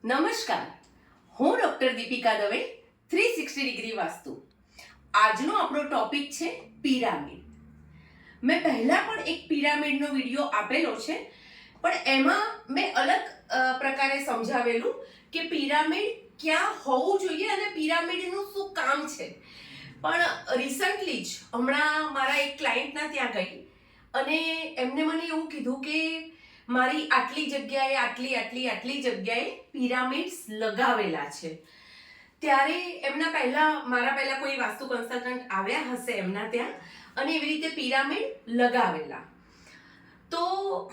નમસ્કાર, હું doctor Deepika Dave, 360 degree vastu. આજનો આપણો ટોપિક છે પિરામિડ. મેં પહેલા પણ એક પિરામિડનો વિડીયો આપેલો છે, પણ એમાં મેં અલગ પ્રકારે સમજાવેલું કે પિરામિડ ક્યાં હોવું જોઈએ અને પિરામિડનું શું કામ છે. પણ રિસન્ટલી જ હમણાં મારા એક ક્લાયન્ટના ત્યાં ગઈ અને એમને મને એવું કીધું કે મારી આટલી જગ્યાએ આટલી જગ્યાએ પિરામિડ્સ લગાવેલા છે. ત્યારે મારા પહેલા કોઈ વાસ્તુ કન્સલ્ટન્ટ આવ્યા હશે એમના ત્યાં અને એવી રીતે પિરામિડ લગાવેલા. તો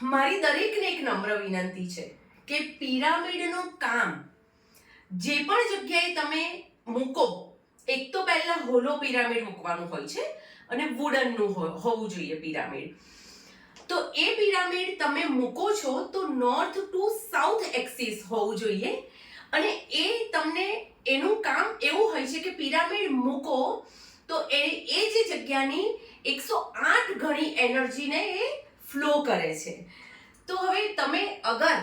મારી દરેકને એક નમ્ર વિનંતી છે કે પિરામિડનું કામ જે પણ જગ્યાએ તમે મૂકો, એક તો પહેલા હોલો પિરામિડ મૂકવાનું હોય છે અને વુડનનું હોવું જોઈએ પિરામિડ. તો એ પિરામિડ તમે મૂકો છો તો નોર્થ ટુ સાઉથ એક્સિસ હોવું જોઈએ અને એ તમને એનું કામ એવું હોય છે કે પિરામિડ મૂકો તો એ જે જગ્યાની 108 ગણી એનર્જીને એ ફ્લો કરે છે. તો હવે તમે અગર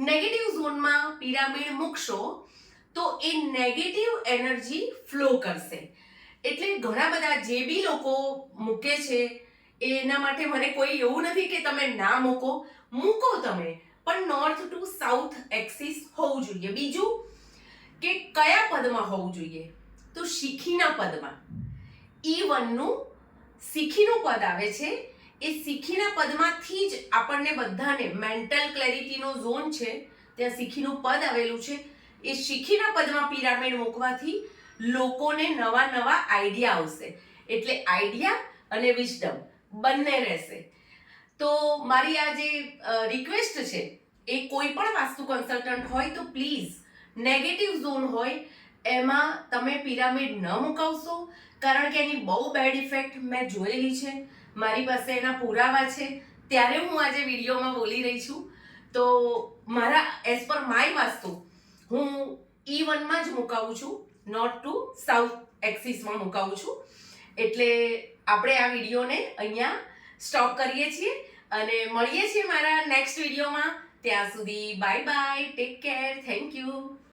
નેગેટિવ ઝોનમાં પિરામિડ મૂકશો તો એ નેગેટિવ એનર્જી ફ્લો કરશે. એટલે ઘણા બધા જે બી લોકો મૂકે છે એના માટે મને કોઈ એવું નથી કે તમે ના મૂકો તમે, પણ નોર્થ ટુ સાઉથ એક્સિસ હોવું જોઈએ. બીજું કે કયા પદમાં હોવું જોઈએ, તો શીખીના પદમાં. E1 નું શીખીનું પદ આવે છે. એ શીખીના પદમાંથી જ આપણને બધાને મેન્ટલ ક્લેરિટીનો ઝોન છે, ત્યાં શીખીનું પદ આવેલું છે. એ શીખીના પદમાં પિરામિડ મૂકવાથી લોકોને નવા આઈડિયા આવશે. એટલે આઈડિયા અને વિઝડમ બંને રહેશે. તો મારી આ જે રિક્વેસ્ટ છે એ કોઈ પણ વાસ્તુ કન્સલ્ટન્ટ હોય તો પ્લીઝ નેગેટિવ ઝોન હોય એમાં તમે પિરામિડ ન મુકાવશો, કારણ કે એની બહુ બેડ ઇફેક્ટ મેં જોયેલી છે. મારી પાસે એના પુરાવા છે, ત્યારે હું આજે વિડીયોમાં બોલી રહી છું. તો મારા એઝ પર માય વાસ્તુ હું E1 માં જ મુકાવું છું, નોટ ટુ સાઉથ એક્સિસમાં મુકાવું છું. એટલે આપણે આ વિડીયોને અહીંયા સ્ટોપ કરીએ છીએ અને મળીએ છીએ મારા નેક્સ્ટ વિડીયોમાં. ત્યાં સુધી bye bye, take care, thank you.